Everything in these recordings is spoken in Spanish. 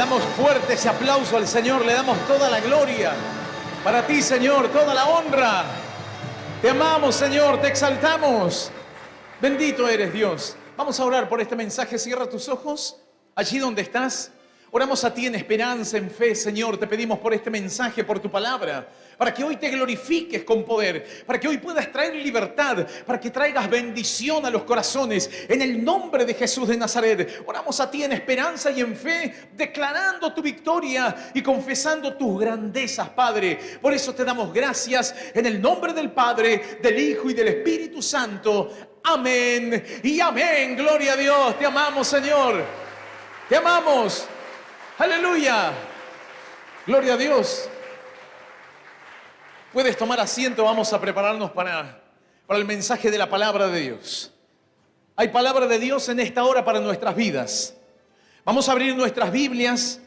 damos fuerte ese aplauso al Señor, le damos toda la gloria. Para ti, Señor, toda la honra. Te amamos, Señor, te exaltamos. Bendito eres, Dios. Vamos a orar por este mensaje. Cierra tus ojos allí donde estás. Oramos a ti en esperanza, en fe, Señor. Te pedimos por este mensaje, por tu palabra, para que hoy te glorifiques con poder, para que hoy puedas traer libertad, para que traigas bendición a los corazones. En el nombre de Jesús de Nazaret, oramos a ti en esperanza y en fe, declarando tu victoria y confesando tus grandezas, Padre. Por eso te damos gracias en el nombre del Padre, del Hijo y del Espíritu Santo. Amén y amén. Gloria a Dios. Te amamos, Señor. Te amamos. Aleluya. Gloria a Dios. Puedes tomar asiento. Vamos a prepararnos para el mensaje de la palabra de Dios. Hay palabra de Dios en esta hora para nuestras vidas. Vamos a abrir nuestras Biblias.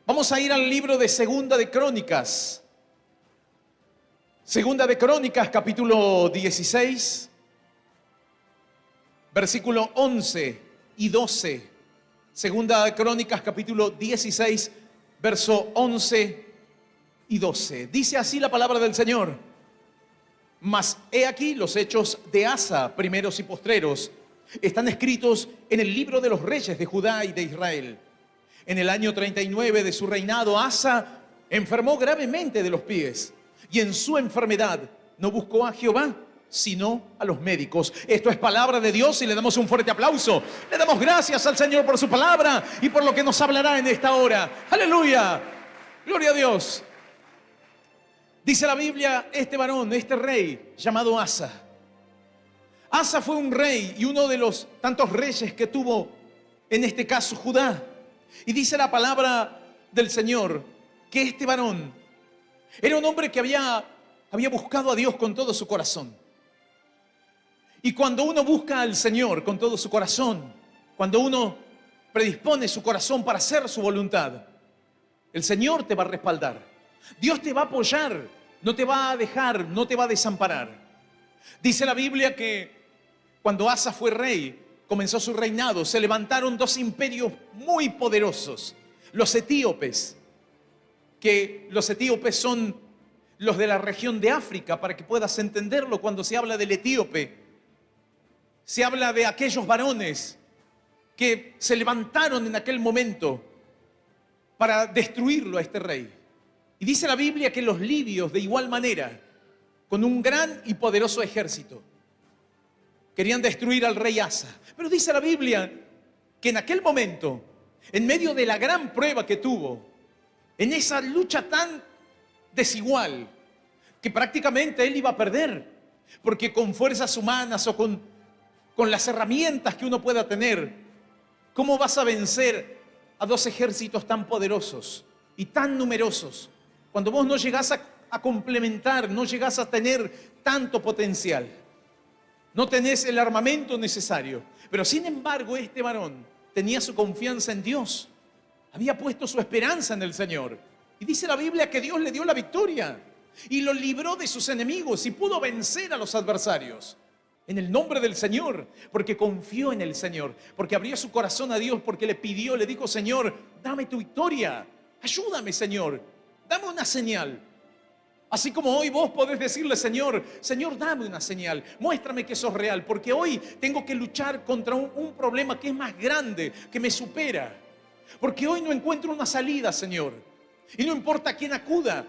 Vamos a ir al libro de Segunda de Crónicas. Segunda de Crónicas, capítulo 16, versículo 11 y 12. Segunda de Crónicas, capítulo 16, verso 11 y 12. Dice así la palabra del Señor. Mas he aquí los hechos de Asa, primeros y postreros, están escritos en el libro de los reyes de Judá y de Israel. En el año 39 de su reinado, Asa enfermó gravemente de los pies, y en su enfermedad no buscó a Jehová, sino a los médicos. Esto es palabra de Dios y le damos un fuerte aplauso. Le damos gracias al Señor por su palabra y por lo que nos hablará en esta hora. Aleluya. Gloria a Dios. Dice la Biblia, este varón, este rey llamado Asa. Asa fue un rey y uno de los tantos reyes que tuvo, en este caso, Judá. Y dice la palabra del Señor que este varón era un hombre que había buscado a Dios con todo su corazón. Y cuando uno busca al Señor con todo su corazón, cuando uno predispone su corazón para hacer su voluntad, el Señor te va a respaldar. Dios te va a apoyar, no te va a dejar, no te va a desamparar. Dice la Biblia que cuando Asa fue rey, comenzó su reinado, se levantaron dos imperios muy poderosos. Los etíopes, que los etíopes son los de la región de África, para que puedas entenderlo. Cuando se habla del etíope, se habla de aquellos varones que se levantaron en aquel momento para destruirlo a este rey. Y dice la Biblia que los libios, de igual manera, con un gran y poderoso ejército, querían destruir al rey Asa. Pero dice la Biblia que en aquel momento, en medio de la gran prueba que tuvo, en esa lucha tan desigual, que prácticamente él iba a perder, porque con fuerzas humanas o con las herramientas que uno pueda tener, ¿cómo vas a vencer a dos ejércitos tan poderosos y tan numerosos cuando vos no llegás a complementar, no llegás a tener tanto potencial? No tenés el armamento necesario. Pero sin embargo, este varón tenía su confianza en Dios. Había puesto su esperanza en el Señor. Y dice la Biblia que Dios le dio la victoria y lo libró de sus enemigos y pudo vencer a los adversarios. En el nombre del Señor, porque confió en el Señor, porque abrió su corazón a Dios, porque le pidió, le dijo: Señor, dame tu victoria, ayúdame, Señor, dame una señal. Así como hoy vos podés decirle: Señor, dame una señal, muéstrame que sos real, porque hoy tengo que luchar contra un problema que es más grande, que me supera. Porque hoy no encuentro una salida, Señor, y no importa a quién acuda,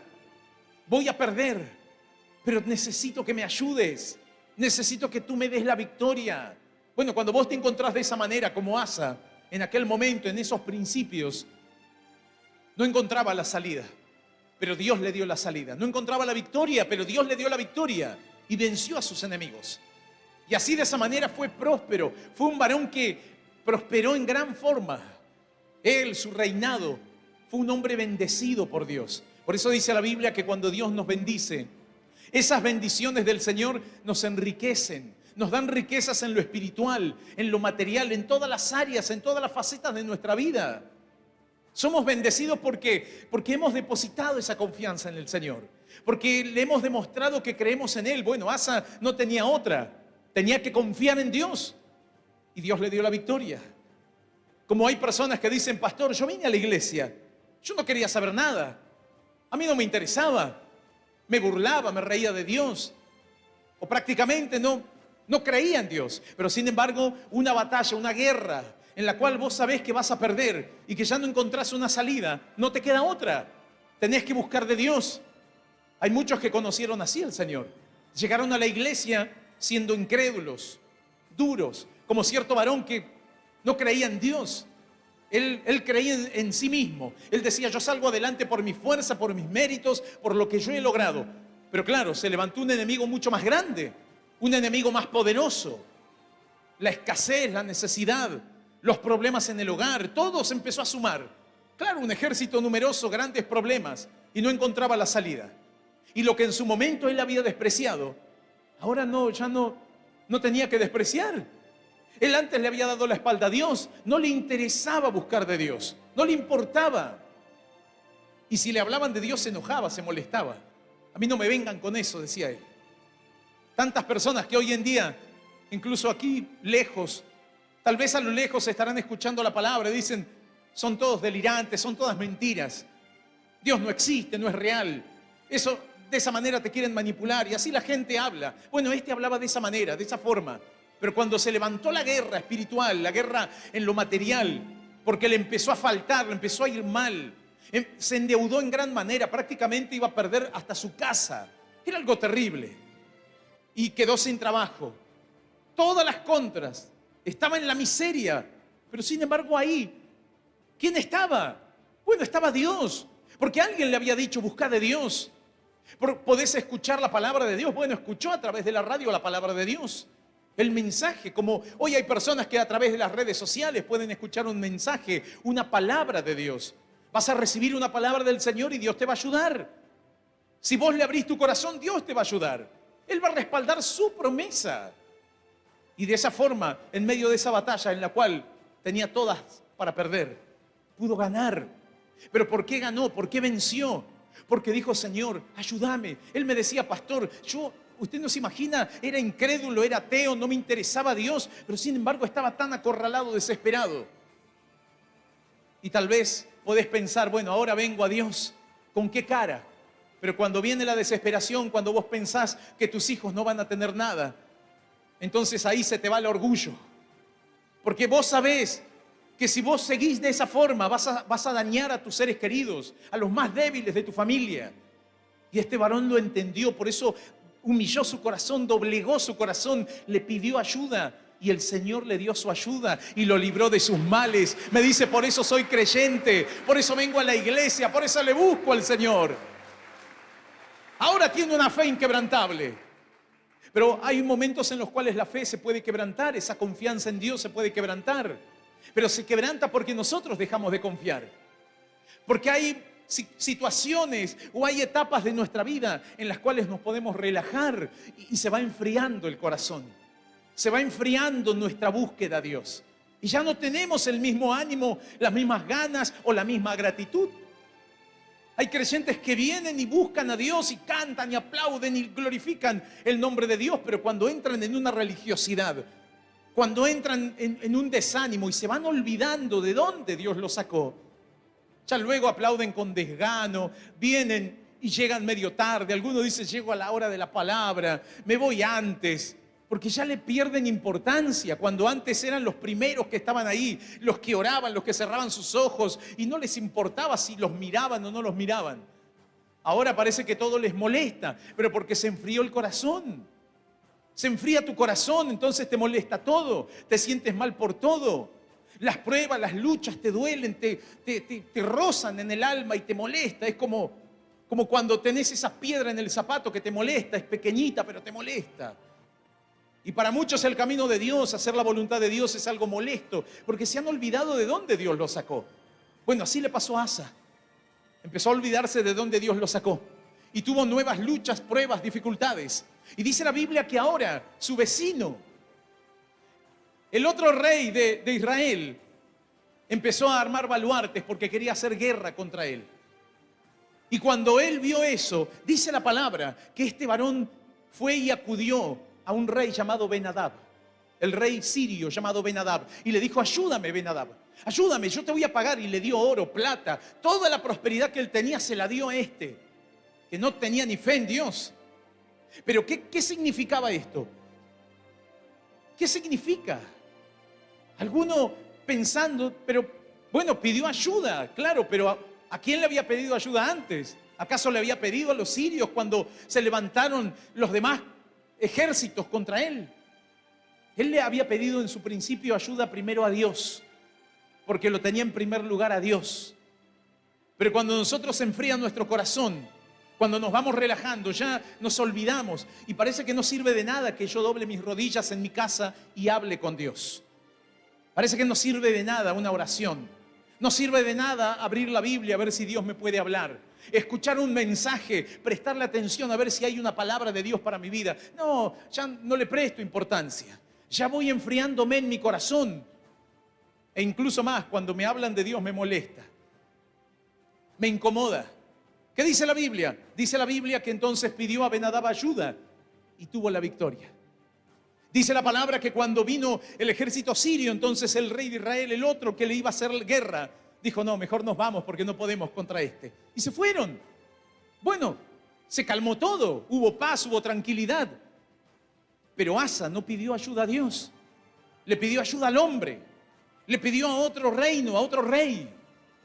voy a perder, pero necesito que me ayudes. Necesito que tú me des la victoria. Bueno, cuando vos te encontrás de esa manera como Asa, en aquel momento, en esos principios, no encontraba la salida, pero Dios le dio la salida. No encontraba la victoria, pero Dios le dio la victoria y venció a sus enemigos. Y así, de esa manera, fue próspero. Fue un varón que prosperó en gran forma. Él, su reinado, fue un hombre bendecido por Dios. Por eso dice la Biblia que cuando Dios nos bendice, esas bendiciones del Señor nos enriquecen, nos dan riquezas en lo espiritual, en lo material, en todas las áreas, en todas las facetas de nuestra vida. Somos bendecidos porque hemos depositado esa confianza en el Señor, porque le hemos demostrado que creemos en Él. Bueno, Asa no tenía otra, tenía que confiar en Dios y Dios le dio la victoria. Como hay personas que dicen, pastor, yo vine a la iglesia, yo no quería saber nada, a mí no me interesaba, me burlaba, me reía de Dios, o prácticamente no creía en Dios. Pero sin embargo, una batalla, una guerra, en la cual vos sabés que vas a perder y que ya no encontrás una salida, no te queda otra, tenés que buscar de Dios. Hay muchos que conocieron así al Señor, llegaron a la iglesia siendo incrédulos, duros, como cierto varón que no creía en Dios. Él creía en sí mismo. Él decía, yo salgo adelante por mi fuerza, por mis méritos, por lo que yo he logrado. Pero claro, se levantó un enemigo mucho más grande, un enemigo más poderoso. La escasez, la necesidad, los problemas en el hogar, todo se empezó a sumar. Claro, un ejército numeroso, grandes problemas, y no encontraba la salida. Y lo que en su momento él había despreciado, ahora ya no tenía que despreciar. Él antes le había dado la espalda a Dios, no le interesaba buscar de Dios, no le importaba. Y si le hablaban de Dios se enojaba, se molestaba. A mí no me vengan con eso, decía él. Tantas personas que hoy en día, incluso aquí lejos, tal vez a lo lejos estarán escuchando la palabra y dicen, son todos delirantes, son todas mentiras. Dios no existe, no es real. Eso, de esa manera te quieren manipular y así la gente habla. Bueno, este hablaba de esa manera, de esa forma. Pero cuando se levantó la guerra espiritual, la guerra en lo material, porque le empezó a faltar, le empezó a ir mal, se endeudó en gran manera, prácticamente iba a perder hasta su casa. Era algo terrible. Y quedó sin trabajo. Todas las contras. Estaba en la miseria. Pero sin embargo ahí, ¿quién estaba? Bueno, estaba Dios. Porque alguien le había dicho, buscad de Dios. ¿Podés escuchar la palabra de Dios? Bueno, escuchó a través de la radio la palabra de Dios. El mensaje, como hoy hay personas que a través de las redes sociales pueden escuchar un mensaje, una palabra de Dios. Vas a recibir una palabra del Señor y Dios te va a ayudar. Si vos le abrís tu corazón, Dios te va a ayudar. Él va a respaldar su promesa. Y de esa forma, en medio de esa batalla en la cual tenía todas para perder, pudo ganar. ¿Pero por qué ganó? ¿Por qué venció? Porque dijo, Señor, ayúdame. Él me decía, pastor, usted no se imagina, era incrédulo, era ateo, no me interesaba Dios, pero sin embargo estaba tan acorralado, desesperado. Y tal vez podés pensar, bueno, ahora vengo a Dios, ¿con qué cara? Pero cuando viene la desesperación, cuando vos pensás que tus hijos no van a tener nada, entonces ahí se te va el orgullo. Porque vos sabés que si vos seguís de esa forma vas a dañar a tus seres queridos, a los más débiles de tu familia. Y este varón lo entendió, por eso humilló su corazón, doblegó su corazón, le pidió ayuda y el Señor le dio su ayuda y lo libró de sus males. Me dice, por eso soy creyente, por eso vengo a la iglesia, por eso le busco al Señor. Ahora tiene una fe inquebrantable. Pero hay momentos en los cuales la fe se puede quebrantar, esa confianza en Dios se puede quebrantar. Pero se quebranta porque nosotros dejamos de confiar. Porque hay situaciones o hay etapas de nuestra vida en las cuales nos podemos relajar y se va enfriando el corazón. Se va enfriando nuestra búsqueda a Dios. Y ya no tenemos el mismo ánimo, las mismas ganas o la misma gratitud. Hay creyentes que vienen y buscan a Dios y cantan y aplauden y glorifican el nombre de Dios, pero cuando entran en una religiosidad, cuando entran en un desánimo y se van olvidando de dónde Dios los sacó, ya luego aplauden con desgano, vienen y llegan medio tarde. Algunos dicen, llego a la hora de la palabra, me voy antes, porque ya le pierden importancia, cuando antes eran los primeros que estaban ahí, los que oraban, los que cerraban sus ojos y no les importaba si los miraban o no los miraban. Ahora parece que todo les molesta, pero porque se enfrió el corazón. Se enfría tu corazón, entonces te molesta todo, te sientes mal por todo. Las pruebas, las luchas te duelen, te rozan en el alma y te molesta. Es como cuando tenés esa piedra en el zapato que te molesta, es pequeñita pero te molesta. Y para muchos el camino de Dios, hacer la voluntad de Dios es algo molesto, porque se han olvidado de dónde Dios lo sacó. Bueno, así le pasó a Asa. Empezó a olvidarse de dónde Dios lo sacó. Y tuvo nuevas luchas, pruebas, dificultades. Y dice la Biblia que ahora su vecino, el otro rey de Israel, empezó a armar baluartes porque quería hacer guerra contra él. Y cuando él vio eso, dice la palabra que este varón fue y acudió a un rey llamado Ben-Hadad, el rey sirio llamado Ben-Hadad, y le dijo: ayúdame, Ben-Hadad, ayúdame, yo te voy a pagar. Y le dio oro, plata, toda la prosperidad que él tenía se la dio a este, que no tenía ni fe en Dios. Pero ¿qué significaba esto? ¿Qué significa? Alguno pensando, pero bueno, pidió ayuda, claro, pero ¿a quién le había pedido ayuda antes? ¿Acaso le había pedido a los sirios cuando se levantaron los demás ejércitos contra él? Él le había pedido en su principio ayuda primero a Dios, porque lo tenía en primer lugar a Dios. Pero cuando nosotros se enfría nuestro corazón, cuando nos vamos relajando, ya nos olvidamos y parece que no sirve de nada que yo doble mis rodillas en mi casa y hable con Dios. Parece que no sirve de nada una oración. No sirve de nada abrir la Biblia a ver si Dios me puede hablar. Escuchar un mensaje, prestarle atención a ver si hay una palabra de Dios para mi vida. No, ya no le presto importancia. Ya voy enfriándome en mi corazón. E incluso más, cuando me hablan de Dios me molesta. Me incomoda. ¿Qué dice la Biblia? Dice la Biblia que entonces pidió a Ben-Hadad ayuda y tuvo la victoria. Dice la palabra que cuando vino el ejército sirio, entonces el rey de Israel, el otro que le iba a hacer guerra, dijo: no, mejor nos vamos porque no podemos contra este. Y se fueron. Bueno, se calmó todo, hubo paz, hubo tranquilidad. Pero Asa no pidió ayuda a Dios, le pidió ayuda al hombre, le pidió a otro reino, a otro rey,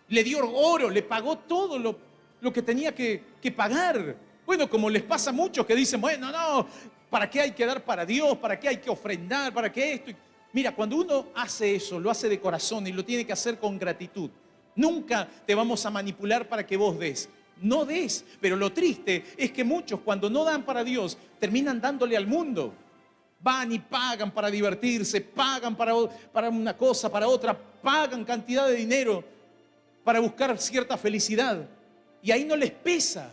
le dio oro, le pagó todo lo que tenía que pagar. Bueno, como les pasa a muchos que dicen: bueno, no, ¿para qué hay que dar para Dios? ¿Para qué hay que ofrendar? ¿Para qué esto? Mira, cuando uno hace eso, lo hace de corazón y lo tiene que hacer con gratitud. Nunca te vamos a manipular para que vos des. No des. Pero lo triste es que muchos, cuando no dan para Dios, terminan dándole al mundo. Van y pagan para divertirse, pagan para una cosa, para otra, pagan cantidad de dinero para buscar cierta felicidad. Y ahí no les pesa.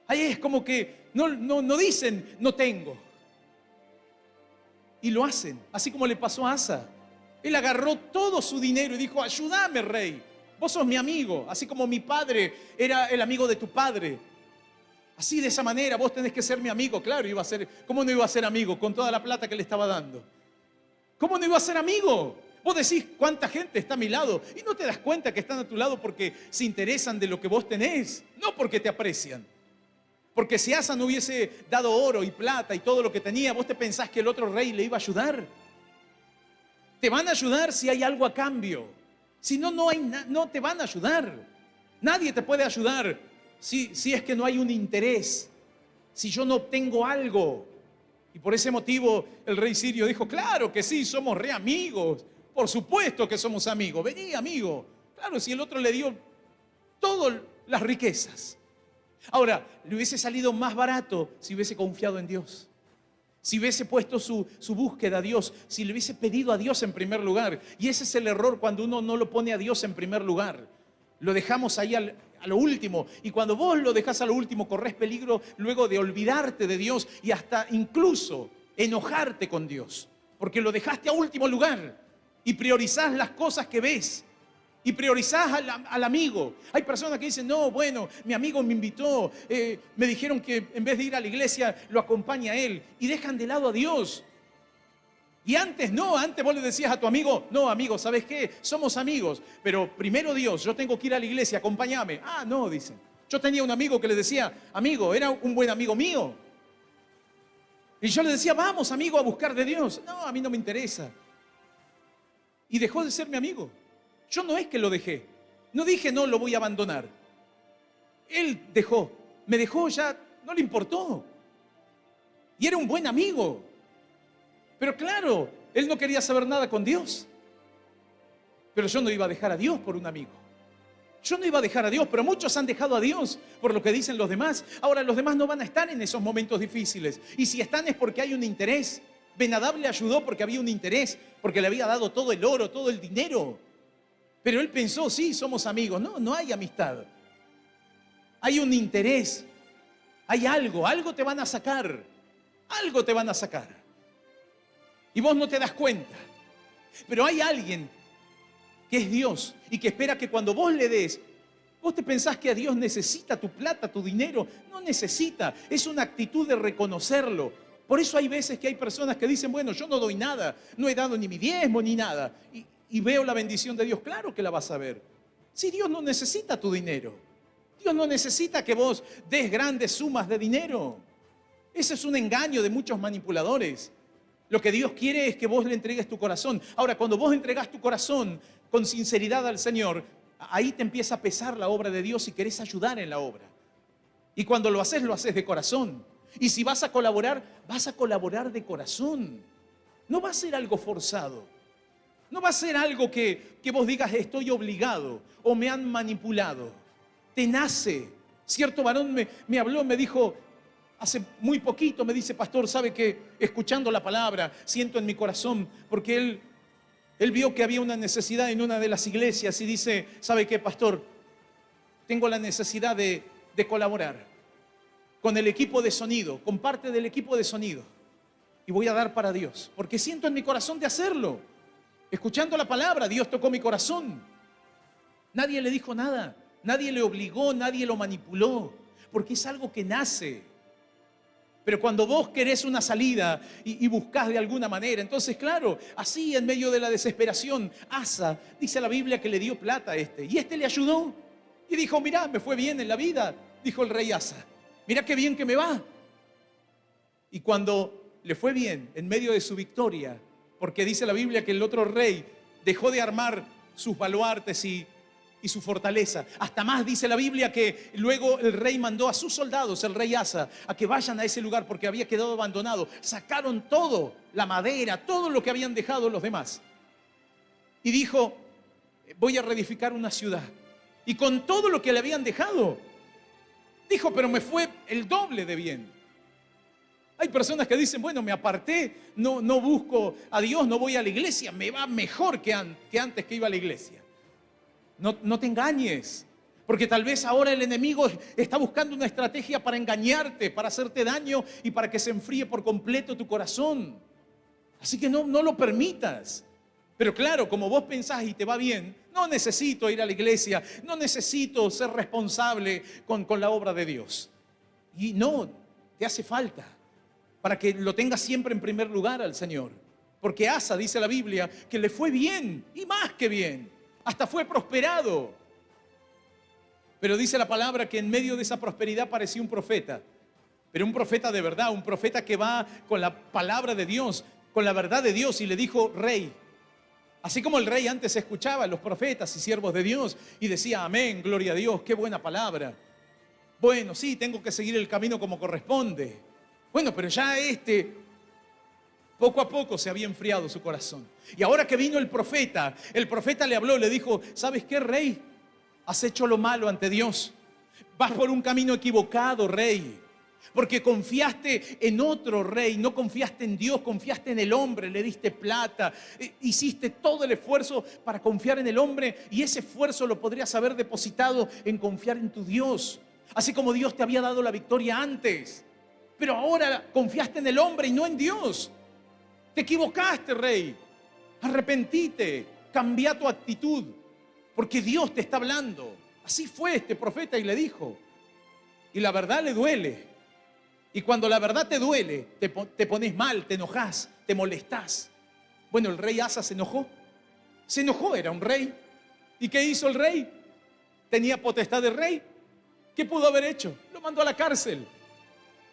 Ahí es como que no dicen: no tengo. Y lo hacen, así como le pasó a Asa. Él agarró todo su dinero y dijo: ayúdame, rey. Vos sos mi amigo, así como mi padre era el amigo de tu padre. Así, de esa manera, vos tenés que ser mi amigo. Claro, ¿cómo no iba a ser amigo con toda la plata que le estaba dando? ¿Cómo no iba a ser amigo? Vos decís: cuánta gente está a mi lado, y no te das cuenta que están a tu lado porque se interesan de lo que vos tenés, no porque te aprecian. Porque si Asa no hubiese dado oro y plata y todo lo que tenía, ¿vos te pensás que el otro rey le iba a ayudar? Te van a ayudar si hay algo a cambio. Si no, no te van a ayudar. Nadie te puede ayudar si es que no hay un interés, si yo no obtengo algo. Y por ese motivo el rey sirio dijo: claro que sí, somos re amigos. Por supuesto que somos amigos. Vení, amigo. Claro, si el otro le dio todas las riquezas. Ahora, le hubiese salido más barato si hubiese confiado en Dios, si hubiese puesto su búsqueda a Dios, si le hubiese pedido a Dios en primer lugar. Y ese es el error cuando uno no lo pone a Dios en primer lugar. Lo dejamos ahí a lo último. Y cuando vos lo dejás a lo último, corres peligro luego de olvidarte de Dios y hasta incluso enojarte con Dios, porque lo dejaste a último lugar y priorizás las cosas que ves. Y priorizás al amigo. Hay personas que dicen: no, bueno, mi amigo me invitó, me dijeron que en vez de ir a la iglesia lo acompaña a él. Y dejan de lado a Dios. Y antes vos le decías a tu amigo: no, amigo, ¿sabes qué? Somos amigos, pero primero Dios, yo tengo que ir a la iglesia, acompáñame. Ah, no, dicen. Yo tenía un amigo que le decía: amigo, era un buen amigo mío. Y yo le decía: vamos, amigo, a buscar de Dios. No, a mí no me interesa. Y dejó de ser mi amigo. Yo no es que lo dejé. No dije: no, lo voy a abandonar. Él me dejó, ya no le importó. Y era un buen amigo. Pero claro, él no quería saber nada con Dios. Pero yo no iba a dejar a Dios por un amigo. Yo no iba a dejar a Dios, pero muchos han dejado a Dios por lo que dicen los demás. Ahora, los demás no van a estar en esos momentos difíciles. Y si están es porque hay un interés. Ben-Hadad le ayudó porque había un interés, porque le había dado todo el oro, todo el dinero. Pero él pensó: sí, somos amigos. No, no hay amistad. Hay un interés. Hay algo te van a sacar. Algo te van a sacar. Y vos no te das cuenta. Pero hay alguien que es Dios y que espera que cuando vos le des, vos te pensás que a Dios necesita tu plata, tu dinero. No necesita. Es una actitud de reconocerlo. Por eso hay veces que hay personas que dicen, bueno, yo no doy nada, no he dado ni mi diezmo ni nada. Y veo la bendición de Dios. Claro que la vas a ver. Si Dios no necesita tu dinero. Dios no necesita que vos des grandes sumas de dinero. Ese es un engaño de muchos manipuladores. Lo que Dios quiere es que vos le entregues tu corazón. Ahora, cuando vos entregás tu corazón con sinceridad al Señor, ahí te empieza a pesar la obra de Dios y querés ayudar en la obra. Y cuando lo haces de corazón. Y si vas a colaborar de corazón. No va a ser algo forzado. No va a ser algo que vos digas estoy obligado o me han manipulado. Te nace. Cierto varón me habló, me dijo, hace muy poquito, me dice, pastor, ¿sabe que escuchando la palabra siento en mi corazón? Porque él vio que había una necesidad en una de las iglesias y dice, ¿sabe qué, pastor? Tengo la necesidad de colaborar con el equipo de sonido, con parte del equipo de sonido. Y voy a dar para Dios, porque siento en mi corazón de hacerlo. Escuchando la palabra, Dios tocó mi corazón. Nadie le dijo nada, nadie le obligó, nadie lo manipuló, porque es algo que nace. Pero cuando vos querés una salida y buscás de alguna manera, entonces claro, así en medio de la desesperación, Asa, dice la Biblia que le dio plata a este, y este le ayudó. Y dijo, mirá, me fue bien en la vida, dijo el rey Asa. Mirá qué bien que me va. Y cuando le fue bien en medio de su victoria, porque dice la Biblia que el otro rey dejó de armar sus baluartes y su fortaleza. Hasta más dice la Biblia que luego el rey mandó a sus soldados, el rey Asa, a que vayan a ese lugar porque había quedado abandonado. Sacaron todo, la madera, todo lo que habían dejado los demás. Y dijo, voy a reedificar una ciudad. Y con todo lo que le habían dejado, dijo, pero me fue el doble de bien. Hay personas que dicen, bueno, me aparté, no busco a Dios, no voy a la iglesia, me va mejor que antes que iba a la iglesia. No te engañes, porque tal vez ahora el enemigo está buscando una estrategia para engañarte, para hacerte daño y para que se enfríe por completo tu corazón. Así que no lo permitas. Pero claro, como vos pensás y te va bien, no necesito ir a la iglesia, no necesito ser responsable con la obra de Dios. Y no, te hace falta para que lo tengas siempre en primer lugar al Señor. Porque Asa, dice la Biblia, que le fue bien y más que bien. Hasta fue prosperado. Pero dice la palabra que en medio de esa prosperidad parecía un profeta. Pero un profeta de verdad, un profeta que va con la palabra de Dios, con la verdad de Dios, y le dijo, rey. Así como el rey antes escuchaba a los profetas y siervos de Dios y decía, amén, gloria a Dios, qué buena palabra. Bueno, sí, tengo que seguir el camino como corresponde. Bueno, pero ya poco a poco se había enfriado su corazón. Y ahora que vino el profeta le habló, le dijo, ¿sabes qué, rey? Has hecho lo malo ante Dios. Vas por un camino equivocado, rey. Porque confiaste en otro rey, no confiaste en Dios, confiaste en el hombre, le diste plata, hiciste todo el esfuerzo para confiar en el hombre y ese esfuerzo lo podrías haber depositado en confiar en tu Dios. Así como Dios te había dado la victoria antes. Pero ahora confiaste en el hombre y no en Dios. Te equivocaste, rey. Arrepentite, cambia tu actitud, porque Dios te está hablando. Así fue este profeta y le dijo. Y la verdad le duele. Y cuando la verdad te duele, te pones mal, te enojas, te molestás. Bueno, el rey Asa se enojó. Se enojó, era un rey. ¿Y qué hizo el rey? Tenía potestad de rey. ¿Qué pudo haber hecho? Lo mandó a la cárcel.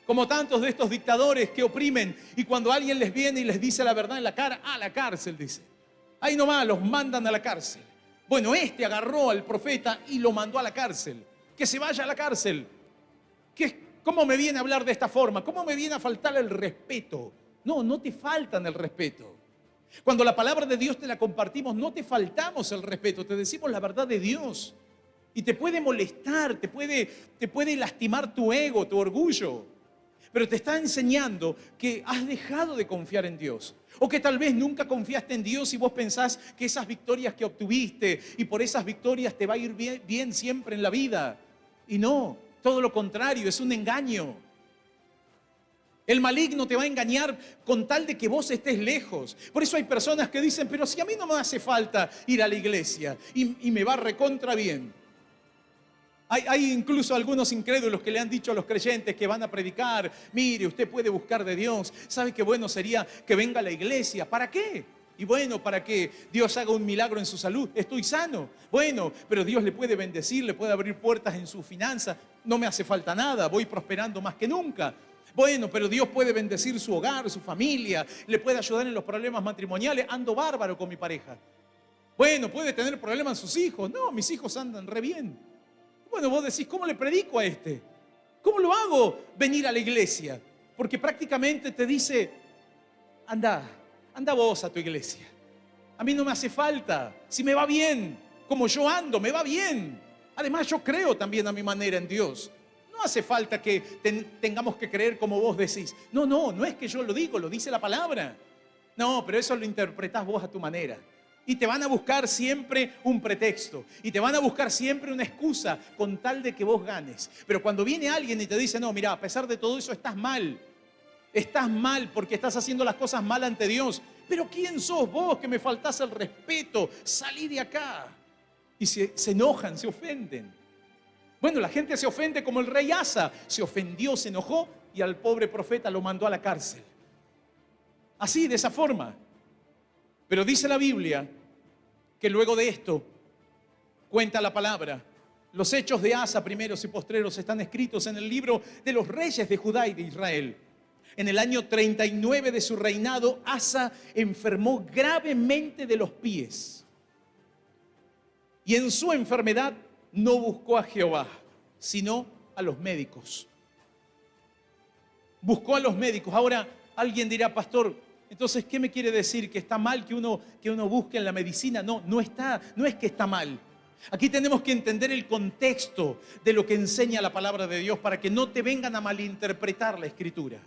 Como tantos de estos dictadores que oprimen y cuando alguien les viene y les dice la verdad en la cara, a la cárcel, dice. Ahí nomás los mandan a la cárcel. Bueno, este agarró al profeta y lo mandó a la cárcel. Que se vaya a la cárcel. ¿Cómo me viene a hablar de esta forma? ¿Cómo me viene a faltar el respeto? No te faltan el respeto. Cuando la palabra de Dios te la compartimos, no te faltamos el respeto, te decimos la verdad de Dios. Y te puede molestar, te puede lastimar tu ego, tu orgullo. Pero te está enseñando que has dejado de confiar en Dios. O que tal vez nunca confiaste en Dios y vos pensás que esas victorias que obtuviste y por esas victorias te va a ir bien siempre en la vida. Y no, todo lo contrario, es un engaño. El maligno te va a engañar con tal de que vos estés lejos. Por eso hay personas que dicen, pero si a mí no me hace falta ir a la iglesia y me va recontra bien. Hay incluso algunos incrédulos que le han dicho a los creyentes que van a predicar: mire, usted puede buscar de Dios. ¿Sabe qué bueno sería que venga a la iglesia? ¿Para qué? Y bueno, para que Dios haga un milagro en su salud. Estoy sano. Bueno, pero Dios le puede bendecir, le puede abrir puertas en su finanza. No me hace falta nada, voy prosperando más que nunca. Bueno, pero Dios puede bendecir su hogar, su familia, le puede ayudar en los problemas matrimoniales. Ando bárbaro con mi pareja. Bueno, puede tener problemas sus hijos. No, mis hijos andan re bien. Bueno, vos decís: ¿cómo le predico a este? ¿Cómo lo hago venir a la iglesia? Porque prácticamente te dice: anda vos a tu iglesia. A mí no me hace falta. Si me va bien, como yo ando, me va bien. Además, yo creo también a mi manera en Dios. No hace falta que tengamos que creer como vos decís. No es que yo lo digo, lo dice la palabra. No, pero eso lo interpretás vos a tu manera. Y te van a buscar siempre un pretexto. Y te van a buscar siempre una excusa con tal de que vos ganes. Pero cuando viene alguien y te dice: no, mira, a pesar de todo eso estás mal. Estás mal porque estás haciendo las cosas mal ante Dios. Pero ¿quién sos vos que me faltás el respeto? Salí de acá. Y se enojan, se ofenden. Bueno, la gente se ofende como el rey Asa. Se ofendió, se enojó y al pobre profeta lo mandó a la cárcel. Así, de esa forma. Pero dice la Biblia que luego de esto, cuenta la palabra, los hechos de Asa, primeros y postreros, están escritos en el libro de los reyes de Judá y de Israel. En el año 39 de su reinado, Asa enfermó gravemente de los pies. Y en su enfermedad no buscó a Jehová, sino a los médicos. Buscó a los médicos. Ahora alguien dirá: pastor, entonces, ¿qué me quiere decir? ¿Que está mal que uno busque en la medicina? No es que está mal. Aquí tenemos que entender el contexto de lo que enseña la palabra de Dios para que no te vengan a malinterpretar la Escritura.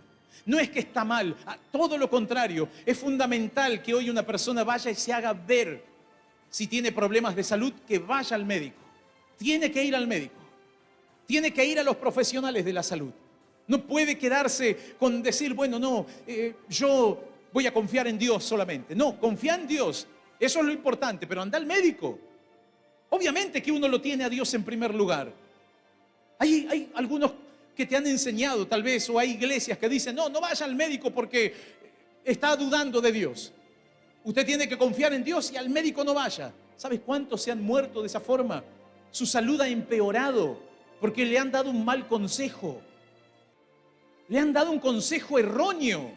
No es que está mal, todo lo contrario. Es fundamental que hoy una persona vaya y se haga ver. Si tiene problemas de salud, que vaya al médico. Tiene que ir al médico. Tiene que ir a los profesionales de la salud. No puede quedarse con decir: bueno, yo voy a confiar en Dios solamente. No, confía en Dios. Eso es lo importante, pero anda al médico. Obviamente que uno lo tiene a Dios en primer lugar. Hay algunos que te han enseñado tal vez, o hay iglesias que dicen: no vaya al médico porque está dudando de Dios. Usted tiene que confiar en Dios y al médico no vaya. ¿Sabes cuántos se han muerto de esa forma? Su salud ha empeorado porque le han dado un mal consejo. Le han dado un consejo erróneo.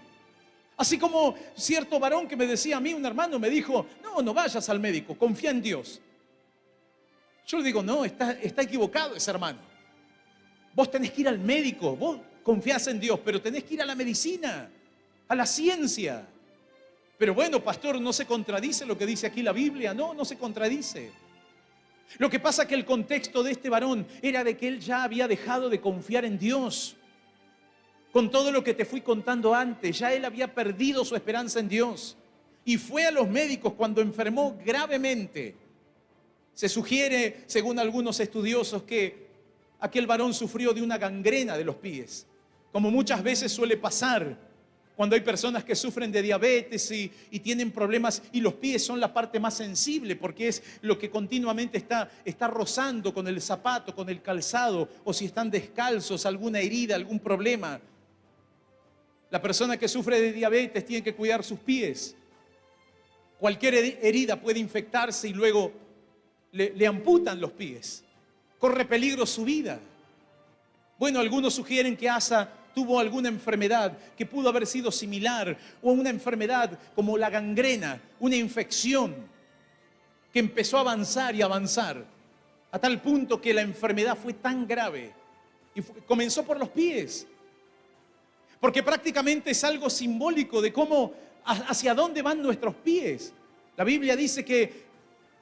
Así como cierto varón que me decía a mí, un hermano me dijo: no vayas al médico, confía en Dios. Yo le digo: no, está equivocado ese hermano. Vos tenés que ir al médico, vos confiás en Dios, pero tenés que ir a la medicina, a la ciencia. Pero bueno, pastor, ¿no se contradice lo que dice aquí la Biblia? No se contradice. Lo que pasa es que el contexto de este varón era de que él ya había dejado de confiar en Dios. Con todo lo que te fui contando antes, ya él había perdido su esperanza en Dios. Y fue a los médicos cuando enfermó gravemente. Se sugiere, según algunos estudiosos, que aquel varón sufrió de una gangrena de los pies, como muchas veces suele pasar cuando hay personas que sufren de diabetes y tienen problemas, y los pies son la parte más sensible porque es lo que continuamente está rozando con el zapato, con el calzado, o si están descalzos, alguna herida, algún problema. La persona que sufre de diabetes tiene que cuidar sus pies. Cualquier herida puede infectarse y luego le amputan los pies. Corre peligro su vida. Bueno, algunos sugieren que Asa tuvo alguna enfermedad que pudo haber sido similar, o una enfermedad como la gangrena, una infección que empezó a avanzar y avanzar, a tal punto que la enfermedad fue tan grave y comenzó por los pies. Porque prácticamente es algo simbólico de cómo, hacia dónde van nuestros pies. La Biblia dice que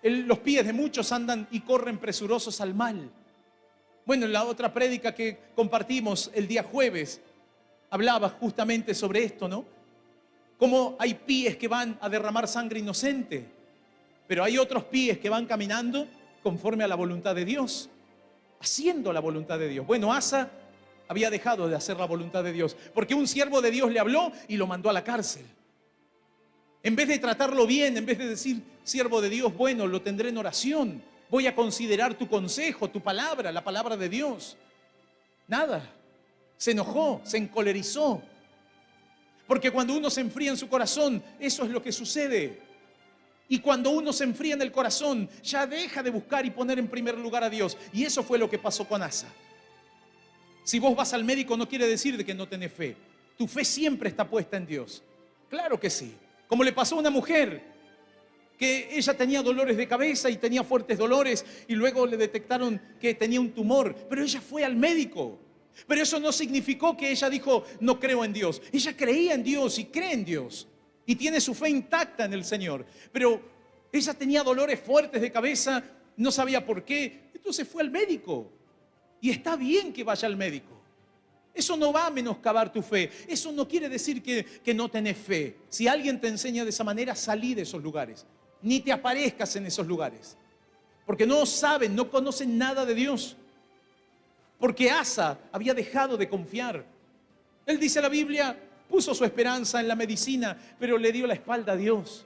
los pies de muchos andan y corren presurosos al mal. Bueno, en la otra prédica que compartimos el día jueves, hablaba justamente sobre esto, ¿no? Cómo hay pies que van a derramar sangre inocente, pero hay otros pies que van caminando conforme a la voluntad de Dios, haciendo la voluntad de Dios. Bueno, Asa había dejado de hacer la voluntad de Dios, porque un siervo de Dios le habló y lo mandó a la cárcel. En vez de tratarlo bien, en vez de decir: siervo de Dios, bueno, lo tendré en oración, voy a considerar tu consejo, tu palabra, la palabra de Dios. Nada. Se enojó, se encolerizó. Porque cuando uno se enfría en su corazón, eso es lo que sucede. Y cuando uno se enfría en el corazón, ya deja de buscar y poner en primer lugar a Dios. Y eso fue lo que pasó con Asa. Si vos vas al médico, no quiere decir de que no tenés fe. Tu fe siempre está puesta en Dios. Claro que sí. Como le pasó a una mujer, que ella tenía dolores de cabeza y tenía fuertes dolores, y luego le detectaron que tenía un tumor. Pero ella fue al médico. Pero eso no significó que ella dijo, no creo en Dios. Ella creía en Dios y cree en Dios. Y tiene su fe intacta en el Señor. Pero ella tenía dolores fuertes de cabeza, no sabía por qué. Entonces fue al médico. Y está bien que vaya al médico. Eso no va a menoscabar tu fe. Eso no quiere decir que no tenés fe. Si alguien te enseña de esa manera, salí de esos lugares. Ni te aparezcas en esos lugares. Porque no saben, no conocen nada de Dios. Porque Asa había dejado de confiar. Él dice la Biblia, puso su esperanza en la medicina, pero le dio la espalda a Dios.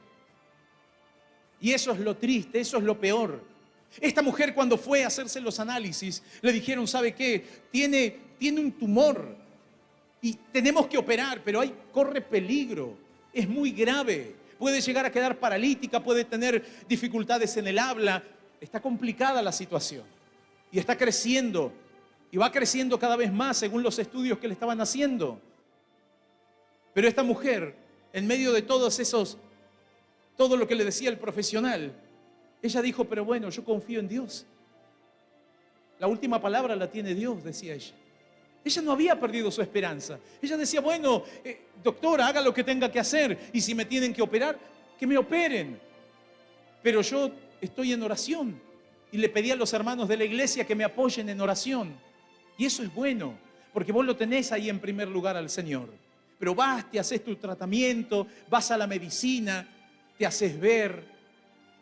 Y eso es lo triste, eso es lo peor. Esta mujer, cuando fue a hacerse los análisis, le dijeron, ¿sabe qué? Tiene un tumor y tenemos que operar, pero corre peligro, es muy grave. Puede llegar a quedar paralítica, puede tener dificultades en el habla. Está complicada la situación y está creciendo y va creciendo cada vez más según los estudios que le estaban haciendo. Pero esta mujer, en medio de todo lo que le decía el profesional, ella dijo, pero bueno, yo confío en Dios. La última palabra la tiene Dios, decía ella. Ella no había perdido su esperanza. Ella decía, bueno, doctora, haga lo que tenga que hacer. Y si me tienen que operar, que me operen. Pero yo estoy en oración. Y le pedí a los hermanos de la iglesia que me apoyen en oración. Y eso es bueno, porque vos lo tenés ahí en primer lugar al Señor. Pero vas, te haces tu tratamiento, vas a la medicina, te haces ver.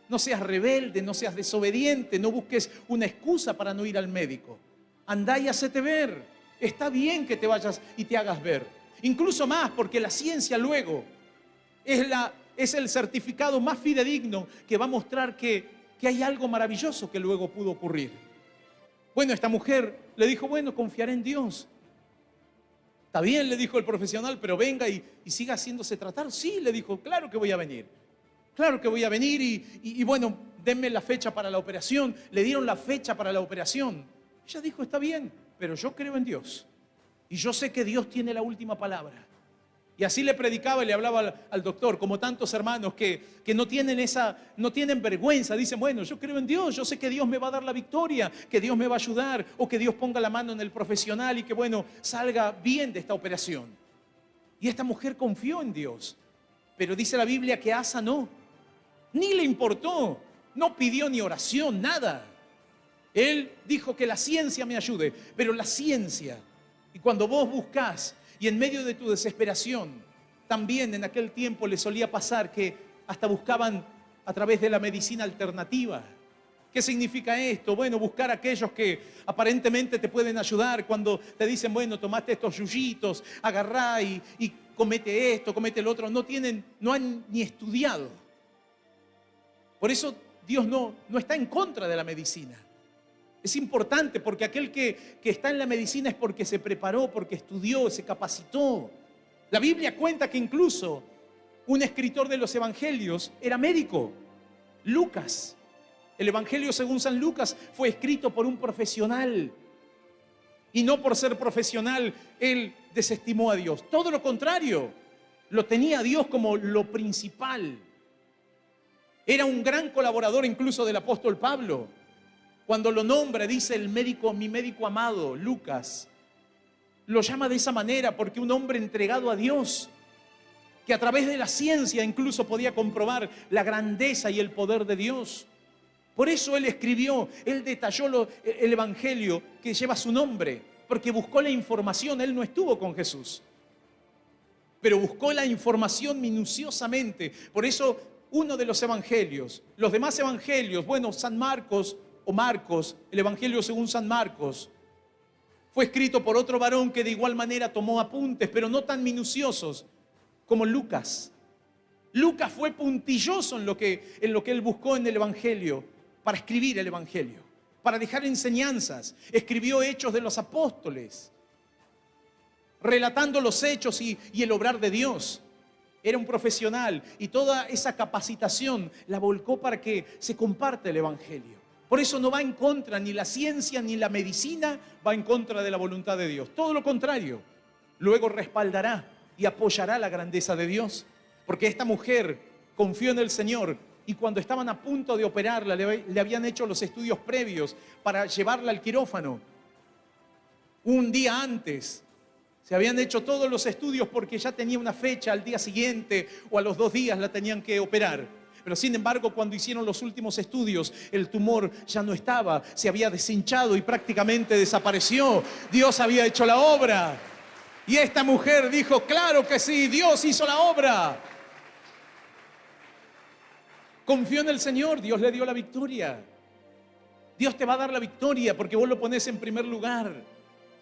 No seas rebelde, no seas desobediente, no busques una excusa para no ir al médico. Andá y hacete ver. Está bien que te vayas y te hagas ver. Incluso más, porque la ciencia luego es el certificado más fidedigno que va a mostrar que hay algo maravilloso que luego pudo ocurrir. Bueno, esta mujer le dijo, bueno, confiaré en Dios. Está bien, le dijo el profesional, pero venga y siga haciéndose tratar. Sí, le dijo, claro que voy a venir. Claro que voy a venir y bueno, denme la fecha para la operación. Le dieron la fecha para la operación. Ella dijo, está bien, pero yo creo en Dios. Y yo sé que Dios tiene la última palabra. Y así le predicaba y le hablaba al doctor, como tantos hermanos que no tienen vergüenza. Dicen, bueno, yo creo en Dios, yo sé que Dios me va a dar la victoria, que Dios me va a ayudar, o que Dios ponga la mano en el profesional y que, bueno, salga bien de esta operación. Y esta mujer confió en Dios. Pero dice la Biblia que Asa no. Ni le importó, no pidió ni oración, nada. Él dijo que la ciencia me ayude, pero la ciencia, y cuando vos buscás, y en medio de tu desesperación, también en aquel tiempo le solía pasar que hasta buscaban a través de la medicina alternativa. ¿Qué significa esto? Bueno, buscar a aquellos que aparentemente te pueden ayudar cuando te dicen, bueno, tomate estos yuyitos, agarrá y comete esto, comete lo otro. No han ni estudiado. Por eso Dios no está en contra de la medicina. Es importante porque aquel que está en la medicina es porque se preparó, porque estudió, se capacitó. La Biblia cuenta que incluso un escritor de los evangelios era médico, Lucas. El evangelio según San Lucas fue escrito por un profesional. Y no por ser profesional, él desestimó a Dios. Todo lo contrario, lo tenía a Dios como lo principal. Era un gran colaborador incluso del apóstol Pablo. Cuando lo nombra, dice mi médico amado, Lucas. Lo llama de esa manera porque un hombre entregado a Dios, que a través de la ciencia incluso podía comprobar la grandeza y el poder de Dios. Por eso él escribió, él detalló el evangelio que lleva su nombre, porque buscó la información. Él no estuvo con Jesús, pero buscó la información minuciosamente. Por eso uno de los evangelios, los demás evangelios, bueno, San Marcos o Marcos, el evangelio según San Marcos, fue escrito por otro varón que de igual manera tomó apuntes, pero no tan minuciosos como Lucas. Lucas fue puntilloso en lo que él buscó en el evangelio. para escribir el Evangelio, para dejar enseñanzas. Escribió Hechos de los Apóstoles, relatando los hechos y el obrar de Dios. Era un profesional y toda esa capacitación la volcó para que se comparta el Evangelio. Por eso no va en contra, ni la ciencia ni la medicina va en contra de la voluntad de Dios. Todo lo contrario, luego respaldará y apoyará la grandeza de Dios. Porque esta mujer confió en el Señor y cuando estaban a punto de operarla, le habían hecho los estudios previos para llevarla al quirófano. Un día antes se habían hecho todos los estudios porque ya tenía una fecha, al día siguiente o a los 2 días la tenían que operar. Pero sin embargo, cuando hicieron los últimos estudios, el tumor ya no estaba, se había deshinchado y prácticamente desapareció. Dios había hecho la obra. Y esta mujer dijo, claro que sí, Dios hizo la obra. Confió en el Señor, Dios le dio la victoria. Dios te va a dar la victoria porque vos lo pones en primer lugar.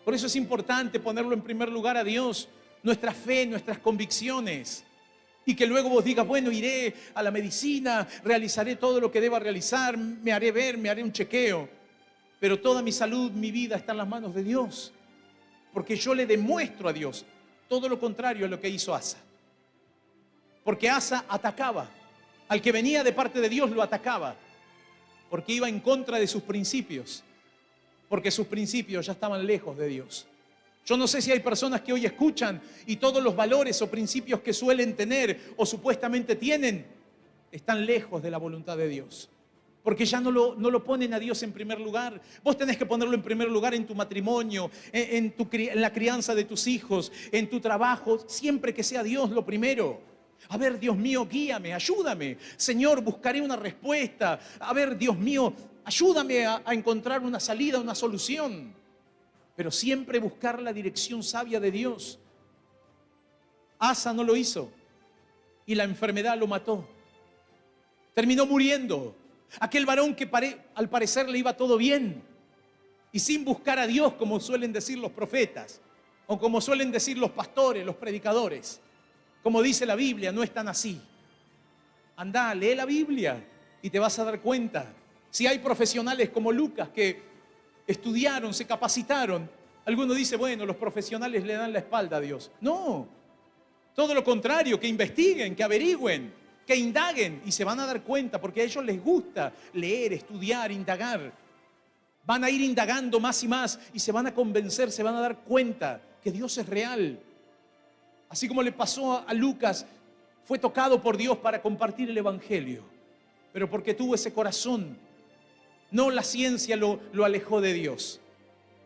Por eso es importante ponerlo en primer lugar a Dios, nuestra fe, nuestras convicciones. Y que luego vos digas, bueno, iré a la medicina, realizaré todo lo que deba realizar, me haré ver, me haré un chequeo. Pero toda mi salud, mi vida está en las manos de Dios. Porque yo le demuestro a Dios todo lo contrario a lo que hizo Asa. Porque Asa atacaba. Al que venía de parte de Dios lo atacaba. Porque iba en contra de sus principios. Porque sus principios ya estaban lejos de Dios. Yo no sé si hay personas que hoy escuchan y todos los valores o principios que suelen tener o supuestamente tienen están lejos de la voluntad de Dios. Porque ya no lo ponen a Dios en primer lugar. Vos tenés que ponerlo en primer lugar en tu matrimonio, en la crianza de tus hijos, en tu trabajo, siempre que sea Dios lo primero. A ver, Dios mío, guíame, ayúdame. Señor, buscaré una respuesta. A ver, Dios mío, ayúdame a encontrar una salida, una solución. Pero siempre buscar la dirección sabia de Dios. Asa no lo hizo y la enfermedad lo mató. Terminó muriendo. Aquel varón que al parecer le iba todo bien y sin buscar a Dios, como suelen decir los profetas o como suelen decir los pastores, los predicadores. Como dice la Biblia, no es tan así. Anda, lee la Biblia y te vas a dar cuenta. Si hay profesionales como Lucas que estudiaron, se capacitaron, alguno dice, bueno, los profesionales le dan la espalda a Dios. No, todo lo contrario, que investiguen, que averigüen, que indaguen y se van a dar cuenta porque a ellos les gusta leer, estudiar, indagar. Van a ir indagando más y más y se van a convencer, se van a dar cuenta que Dios es real. Así como le pasó a Lucas, fue tocado por Dios para compartir el Evangelio, pero porque tuvo ese corazón. No la ciencia lo alejó de Dios.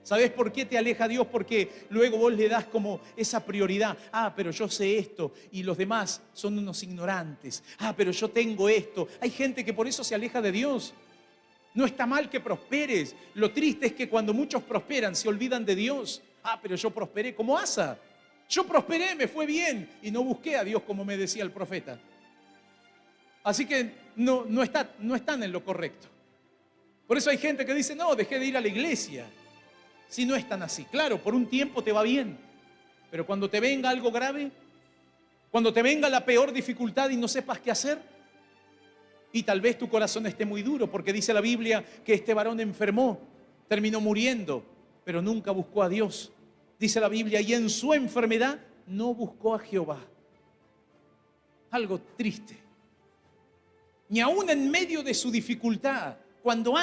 ¿Sabés por qué te aleja Dios? Porque luego vos le das como esa prioridad. Ah, pero yo sé esto y los demás son unos ignorantes. Ah, pero yo tengo esto. Hay gente que por eso se aleja de Dios. No está mal que prosperes. Lo triste es que cuando muchos prosperan se olvidan de Dios. Ah, pero yo prosperé como Asa. Yo prosperé, me fue bien y no busqué a Dios como me decía el profeta. Así que no están en lo correcto. Por eso hay gente que dice, no, dejé de ir a la iglesia. Si no es tan así. Claro, por un tiempo te va bien. Pero cuando te venga algo grave, cuando te venga la peor dificultad y no sepas qué hacer, y tal vez tu corazón esté muy duro, porque dice la Biblia que este varón enfermó, terminó muriendo, pero nunca buscó a Dios. Dice la Biblia, y en su enfermedad no buscó a Jehová. Algo triste. Ni aún en medio de su dificultad, cuando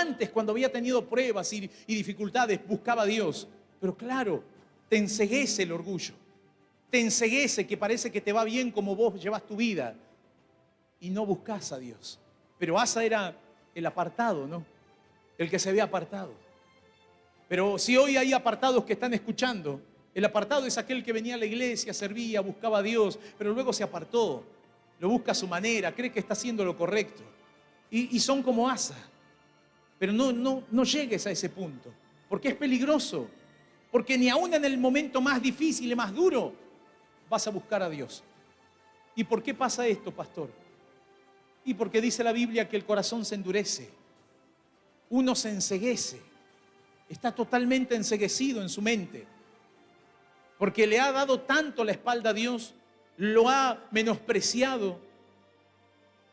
había tenido pruebas y dificultades, buscaba a Dios. Pero claro, te enceguece el orgullo. Te enceguece que parece que te va bien como vos llevas tu vida. Y no buscas a Dios. Pero Asa era el apartado, ¿no? El que se había apartado. Pero si hoy hay apartados que están escuchando, el apartado es aquel que venía a la iglesia, servía, buscaba a Dios, pero luego se apartó. Lo busca a su manera, cree que está haciendo lo correcto. Y son como Asa. Pero no llegues a ese punto, porque es peligroso. Porque ni aún en el momento más difícil y más duro vas a buscar a Dios. ¿Y por qué pasa esto, pastor? Y porque dice la Biblia que el corazón se endurece. Uno se enceguece. Está totalmente enceguecido en su mente. Porque le ha dado tanto la espalda a Dios, lo ha menospreciado.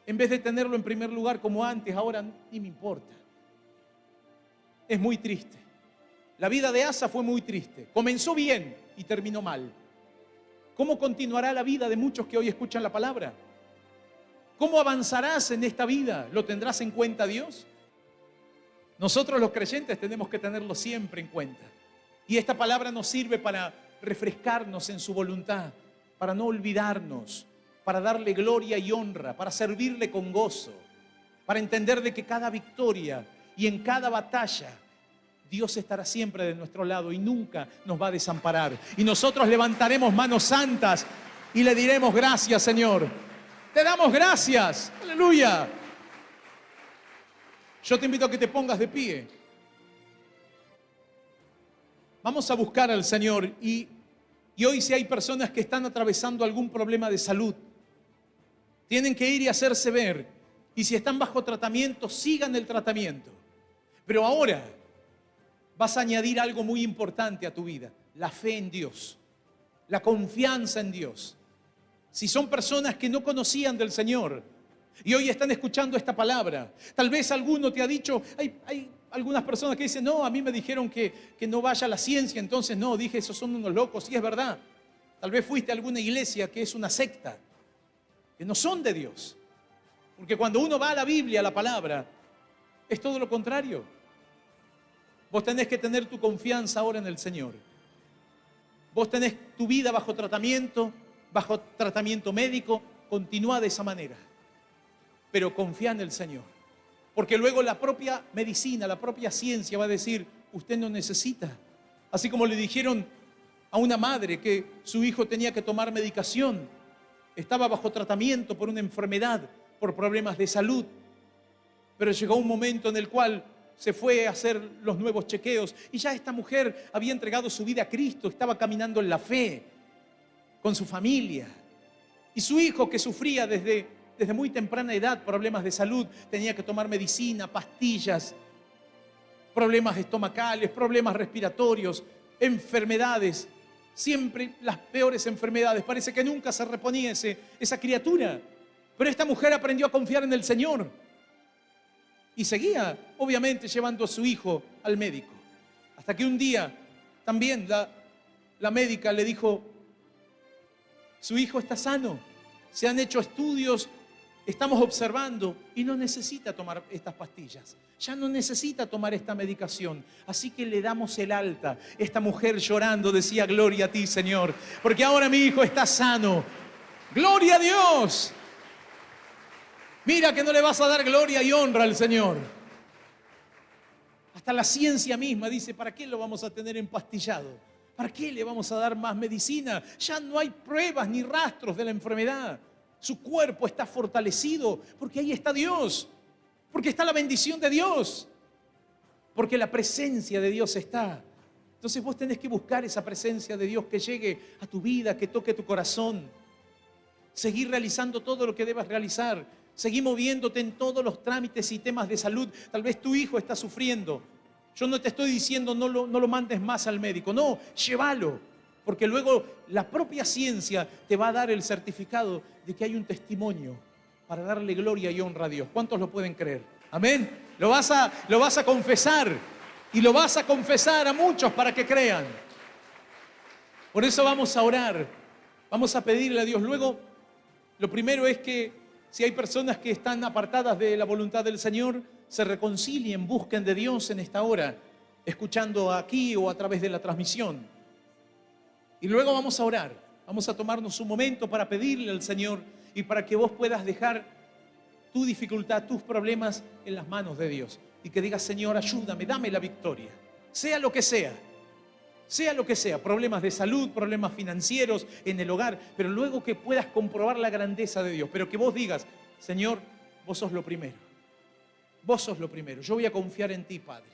En vez de tenerlo en primer lugar como antes, ahora ni me importa. es muy triste. La vida de Asa fue muy triste. Comenzó bien y terminó mal. ¿Cómo continuará la vida de muchos que hoy escuchan la palabra? ¿Cómo avanzarás en esta vida? ¿Lo tendrás en cuenta Dios? Nosotros los creyentes tenemos que tenerlo siempre en cuenta. Y esta palabra nos sirve para refrescarnos en su voluntad, para no olvidarnos, para darle gloria y honra, para servirle con gozo, para entender de que cada victoria y en cada batalla Dios estará siempre de nuestro lado y nunca nos va a desamparar. Y nosotros levantaremos manos santas y le diremos gracias, Señor. Te damos gracias. Aleluya. Yo te invito a que te pongas de pie. Vamos a buscar al Señor y hoy si hay personas que están atravesando algún problema de salud, tienen que ir y hacerse ver. Y si están bajo tratamiento, sigan el tratamiento. Pero ahora vas a añadir algo muy importante a tu vida: la fe en Dios, la confianza en Dios. Si son personas que no conocían del Señor y hoy están escuchando esta palabra, tal vez alguno te ha dicho, hay algunas personas que dicen, no, a mí me dijeron que no vaya a la ciencia, entonces no, dije, esos son unos locos, y es verdad. Tal vez fuiste a alguna iglesia que es una secta, que no son de Dios. Porque cuando uno va a la Biblia, a la palabra, es todo lo contrario. Vos tenés que tener tu confianza ahora en el Señor. Vos tenés tu vida bajo tratamiento médico, continúa de esa manera. Pero confía en el Señor. Porque luego la propia medicina, la propia ciencia va a decir, usted no necesita. Así como le dijeron a una madre que su hijo tenía que tomar medicación, estaba bajo tratamiento por una enfermedad, por problemas de salud. Pero llegó un momento en el cual se fue a hacer los nuevos chequeos y ya esta mujer había entregado su vida a Cristo, estaba caminando en la fe con su familia. Y su hijo, que sufría desde muy temprana edad problemas de salud, tenía que tomar medicina, pastillas, problemas estomacales, problemas respiratorios, enfermedades, siempre las peores enfermedades. Parece que nunca se reponía esa criatura. Pero esta mujer aprendió a confiar en el Señor y seguía, obviamente, llevando a su hijo al médico. Hasta que un día también la médica le dijo, su hijo está sano, se han hecho estudios, estamos observando y no necesita tomar estas pastillas, ya no necesita tomar esta medicación, así que le damos el alta. Esta mujer llorando decía, gloria a ti, Señor, porque ahora mi hijo está sano. ¡Gloria a Dios! Mira que no le vas a dar gloria y honra al Señor. Hasta la ciencia misma dice, ¿para qué lo vamos a tener empastillado? ¿Para qué le vamos a dar más medicina? Ya no hay pruebas ni rastros de la enfermedad. Su cuerpo está fortalecido porque ahí está Dios, porque está la bendición de Dios, porque la presencia de Dios está. Entonces vos tenés que buscar esa presencia de Dios que llegue a tu vida, que toque tu corazón. Seguir realizando todo lo que debas realizar. Seguir moviéndote en todos los trámites y temas de salud. Tal vez tu hijo está sufriendo. Yo no te estoy diciendo no lo mandes más al médico. No, llévalo. Porque luego la propia ciencia te va a dar el certificado de que hay un testimonio para darle gloria y honra a Dios. ¿Cuántos lo pueden creer? Amén. Lo vas a confesar. Y lo vas a confesar a muchos para que crean. Por eso vamos a orar. Vamos a pedirle a Dios. Luego, lo primero es que si hay personas que están apartadas de la voluntad del Señor, se reconcilien, busquen de Dios en esta hora, escuchando aquí o a través de la transmisión. Y luego vamos a orar, vamos a tomarnos un momento para pedirle al Señor y para que vos puedas dejar tu dificultad, tus problemas en las manos de Dios. Y que digas, Señor, ayúdame, dame la victoria, sea lo que sea. Sea lo que sea, problemas de salud, problemas financieros en el hogar, pero luego que puedas comprobar la grandeza de Dios, pero que vos digas, Señor, vos sos lo primero. Vos sos lo primero. Yo voy a confiar en ti, Padre.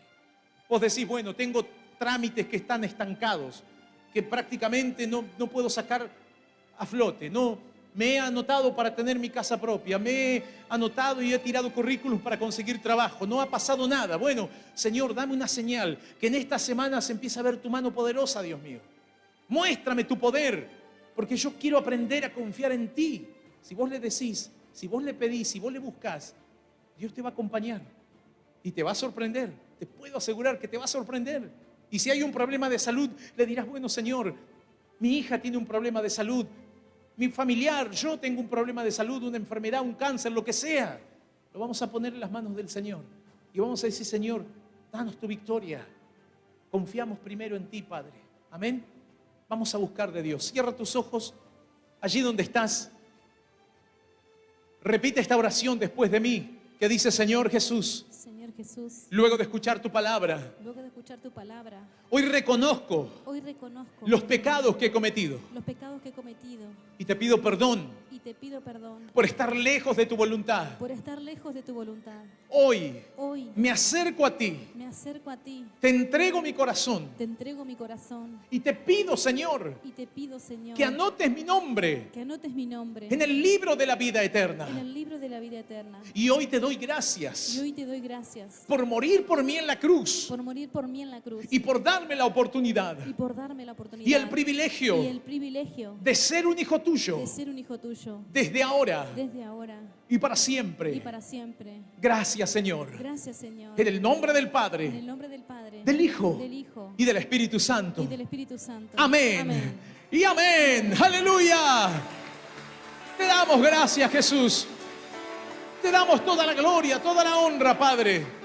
Vos decís, bueno, tengo trámites que están estancados, que prácticamente no puedo sacar a flote. No, me he anotado para tener mi casa propia. Me he anotado y he tirado currículums para conseguir trabajo. No ha pasado nada. Bueno, Señor, dame una señal. Que en esta semana se empiece a ver tu mano poderosa, Dios mío. Muéstrame tu poder, porque yo quiero aprender a confiar en ti. Si vos le decís, si vos le pedís, si vos le buscás, Dios te va a acompañar. Y te va a sorprender. Te puedo asegurar que te va a sorprender. Y si hay un problema de salud, le dirás, bueno, Señor, mi hija tiene un problema de salud. Mi familiar, yo tengo un problema de salud, una enfermedad, un cáncer, lo que sea. Lo vamos a poner en las manos del Señor. Y vamos a decir, Señor, danos tu victoria. Confiamos primero en ti, Padre. Amén. Vamos a buscar de Dios. Cierra tus ojos allí donde estás. Repite esta oración después de mí, que dice, Señor Jesús, Señor Jesús, luego de escuchar tu palabra, luego de escuchar tu palabra, hoy reconozco hoy reconozco los pecados que he cometido los pecados que he cometido y te pido perdón y te pido perdón por estar lejos de tu voluntad. por estar lejos de tu voluntad. Hoy Hoy me acerco a ti, me acerco a ti, te entrego mi corazón te entrego mi corazón y te pido, Señor, y te pido, Señor, que anotes mi nombre que anotes mi nombre en el libro de la vida eterna. en el libro de la vida eterna. Y hoy te doy Y gracias hoy te doy gracias por morir por mí en la cruz por morir por mí en la cruz y por darme la oportunidad y por darme la oportunidad y el privilegio y el privilegio de ser un hijo tuyo de ser un hijo tuyo desde ahora desde ahora y para y siempre. para siempre. Gracias, Señor. Gracias, Señor. En el nombre del En Padre, el nombre del Padre, del Hijo del Hijo y del Espíritu Santo. y del Espíritu Santo. Amén. Amén. Y amén. Aleluya. Te damos gracias, Jesús. Te damos toda la gloria, toda la honra, Padre.